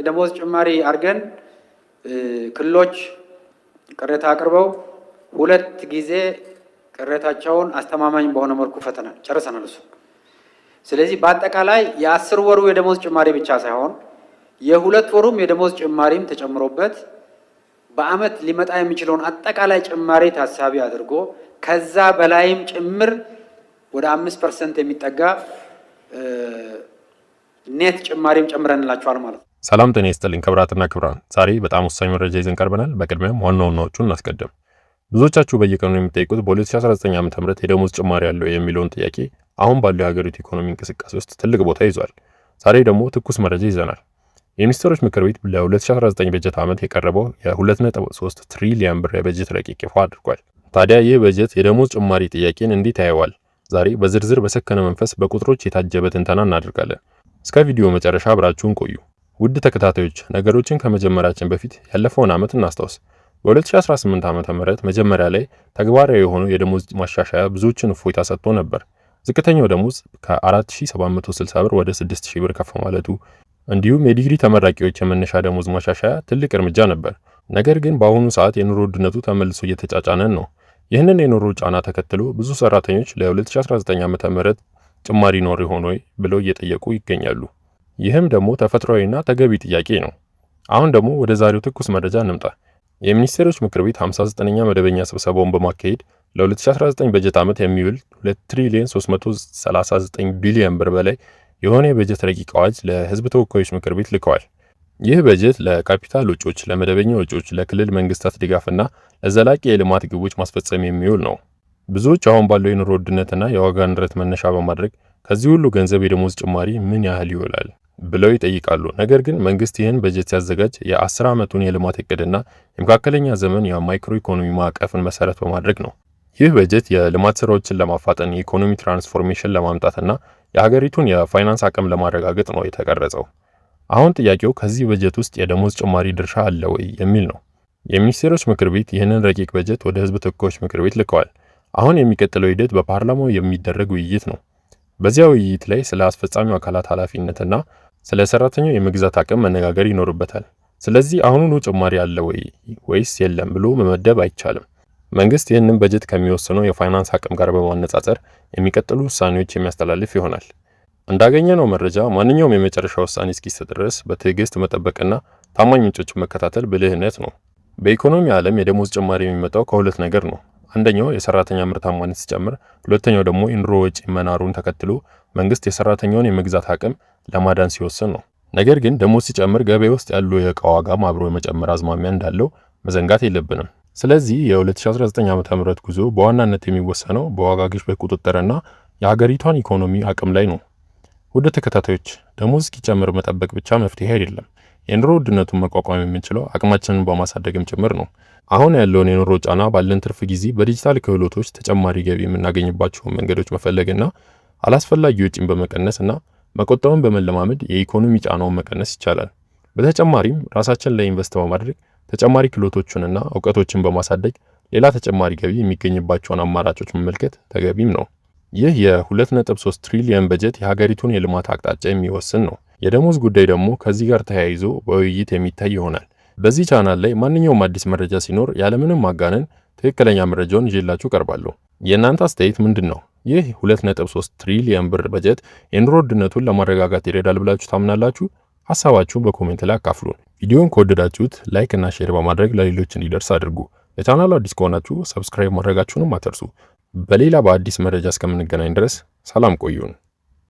ደሞዝ ጭማሪ አርገን ክልሎች ቅሬታ አቅርበው 2 ጊዜ ቅሬታቸውን አስተማማኝ በሆነ መልኩ ፈተናል ጨርሰናል እሱ። ስለዚህ በአጠቃላይ የ10 ወሩ የደሞዝ ጭማሪ ብቻ ሳይሆን የ2 ወሩም የደሞዝ ጭማሪም ተጨምሮበት በአመት ሊመጣ የሚችለውን አጠቃላይ ጭማሪ ታሳቢ አድርጎ ከዛ በላይም ጭምር ወደ 5% የሚጠጋ ኔት ጭማሪም ጨምረንላችኋል ማለት ነው። ሰላም ጤና ይስጥልኝ ክብራትና ክብራን፣ ዛሬ በጣም ወሳኝ መረጃ ይዘን ቀርበናል። በቅድሚያም ዋና ዋናዎቹን እናስቀድም። ብዙዎቻችሁ በየቀኑ የምትጠይቁት በ2019 ዓ.ም የደሞዝ ጭማሪ ያለው የሚለውን ጥያቄ አሁን ባለው የሀገሪቱ ኢኮኖሚ እንቅስቃሴ ውስጥ ትልቅ ቦታ ይዟል። ዛሬ ደግሞ ትኩስ መረጃ ይዘናል። የሚኒስትሮች ምክር ቤት ለ2019 በጀት ዓመት የቀረበው የ2.3 ትሪሊዮን ብር የበጀት ረቂቅ ይፋ አድርጓል። ታዲያ ይህ በጀት የደሞዝ ጭማሪ ጥያቄን እንዴት ያየዋል? ዛሬ በዝርዝር በሰከነ መንፈስ በቁጥሮች የታጀበ ትንተና እናደርጋለን። እስከ ቪዲዮ መጨረሻ አብራችሁን ቆዩ። ውድ ተከታታዮች፣ ነገሮችን ከመጀመራችን በፊት ያለፈውን ዓመት እናስታውስ። በ2018 ዓ.ም መጀመሪያ ላይ ተግባራዊ የሆነው የደሞዝ ማሻሻያ ብዙዎችን እፎይታ ሰጥቶ ነበር። ዝቅተኛው ደሞዝ ከ4760 ብር ወደ 6000 ብር ከፍ ማለቱ እንዲሁም የዲግሪ ተመራቂዎች የመነሻ ደሞዝ ማሻሻያ ትልቅ እርምጃ ነበር። ነገር ግን በአሁኑ ሰዓት የኑሮ ውድነቱ ተመልሶ እየተጫጫነን ነው። ይህንን የኑሮ ጫና ተከትሎ ብዙ ሰራተኞች ለ2019 ዓ.ም ጭማሪ ኖር ሆኖ ብለው እየጠየቁ ይገኛሉ። ይህም ደግሞ ተፈጥሯዊና ተገቢ ጥያቄ ነው። አሁን ደግሞ ወደ ዛሬው ትኩስ መረጃ እንምጣ። የሚኒስቴሮች ምክር ቤት 59ኛ መደበኛ ስብሰባውን በማካሄድ ለ2019 በጀት ዓመት የሚውል 2 ትሪሊዮን 339 ቢሊዮን ብር በላይ የሆነ የበጀት ረቂቅ አዋጅ ለሕዝብ ተወካዮች ምክር ቤት ልከዋል። ይህ በጀት ለካፒታል ወጪዎች፣ ለመደበኛ ወጪዎች፣ ለክልል መንግስታት ድጋፍና ለዘላቂ የልማት ግቦች ማስፈጸም የሚውል ነው። ብዙዎች አሁን ባለው የኑሮ ውድነትና የዋጋ ንረት መነሻ በማድረግ ከዚህ ሁሉ ገንዘብ የደሞዝ ጭማሪ ምን ያህል ይውላል ብለው ይጠይቃሉ። ነገር ግን መንግስት ይህን በጀት ሲያዘጋጅ የ10 ዓመቱን የልማት እቅድና የመካከለኛ ዘመን የማይክሮ ኢኮኖሚ ማዕቀፍን መሰረት በማድረግ ነው። ይህ በጀት የልማት ስራዎችን ለማፋጠን፣ የኢኮኖሚ ትራንስፎርሜሽን ለማምጣትና የሀገሪቱን የፋይናንስ አቅም ለማረጋገጥ ነው የተቀረጸው። አሁን ጥያቄው ከዚህ በጀት ውስጥ የደሞዝ ጭማሪ ድርሻ አለ ወይ የሚል ነው። የሚኒስቴሮች ምክር ቤት ይህንን ረቂቅ በጀት ወደ ህዝብ ተወካዮች ምክር ቤት ልከዋል። አሁን የሚቀጥለው ሂደት በፓርላማው የሚደረግ ውይይት ነው። በዚያ ውይይት ላይ ስለ አስፈጻሚው አካላት ኃላፊነትና ስለ ሰራተኛው የመግዛት አቅም መነጋገር ይኖርበታል። ስለዚህ አሁኑኑ ጭማሪ አለ ወይስ የለም ብሎ መመደብ አይቻልም። መንግስት ይህንን በጀት ከሚወስነው የፋይናንስ አቅም ጋር በማነጻጸር የሚቀጥሉ ውሳኔዎች የሚያስተላልፍ ይሆናል። እንዳገኘነው መረጃ ማንኛውም የመጨረሻ ውሳኔ እስኪሰጥ ድረስ በትዕግስት መጠበቅና ታማኝ ምንጮችን መከታተል ብልህነት ነው። በኢኮኖሚ ዓለም የደሞዝ ጭማሪ የሚመጣው ከሁለት ነገር ነው። አንደኛው የሰራተኛ ምርታማነት ሲጨምር፣ ሁለተኛው ደግሞ የኑሮ ወጪ መናሩን ተከትሎ መንግስት የሰራተኛውን የመግዛት አቅም ለማዳን ሲወስን ነው። ነገር ግን ደሞዝ ሲጨምር ገበያ ውስጥ ያለው የዕቃ ዋጋም አብሮ የመጨመር አዝማሚያ እንዳለው መዘንጋት የለብንም። ስለዚህ የ2019 ዓ.ም ጉዞ በዋናነት የሚወሰነው በዋጋ ግሽበት ቁጥጥርና የሀገሪቷን ኢኮኖሚ አቅም ላይ ነው። ውድ ተከታታዮች፣ ደሞዝ እስኪጨምር መጠበቅ ብቻ መፍትሄ አይደለም። የኑሮ ውድነቱን መቋቋም የምንችለው አቅማችንን በማሳደግም ጭምር ነው። አሁን ያለውን የኑሮ ጫና ባለን ትርፍ ጊዜ በዲጂታል ክህሎቶች ተጨማሪ ገቢ የምናገኝባቸውን መንገዶች መፈለግና አላስፈላጊ ወጪን በመቀነስና መቆጠብን በመለማመድ የኢኮኖሚ ጫናውን መቀነስ ይቻላል። በተጨማሪም ራሳችን ላይ ኢንቨስት በማድረግ ተጨማሪ ክህሎቶችንና እውቀቶችን በማሳደግ ሌላ ተጨማሪ ገቢ የሚገኝባቸውን አማራጮች መመልከት ተገቢም ነው። ይህ የ2.3 ትሪሊዮን በጀት የሀገሪቱን የልማት አቅጣጫ የሚወስን ነው። የደሞዝ ጉዳይ ደግሞ ከዚህ ጋር ተያይዞ በውይይት የሚታይ ይሆናል። በዚህ ቻናል ላይ ማንኛውም አዲስ መረጃ ሲኖር ያለምንም ማጋነን ትክክለኛ መረጃውን ይዤላችሁ ቀርባለሁ። የእናንተ አስተያየት ምንድን ነው? ይህ 2.3 ትሪሊዮን ብር በጀት የኑሮ ውድነቱን ለማረጋጋት ይረዳል ብላችሁ ታምናላችሁ? ሐሳባችሁን በኮሜንት ላይ አካፍሉን። ቪዲዮውን ከወደዳችሁት ላይክ እና ሼር በማድረግ ለሌሎች እንዲደርስ አድርጉ። ለቻናሉ አዲስ ከሆናችሁ ሰብስክራይብ ማድረጋችሁንም አትርሱ። በሌላ በአዲስ መረጃ እስከምንገናኝ ድረስ ሰላም ቆዩን።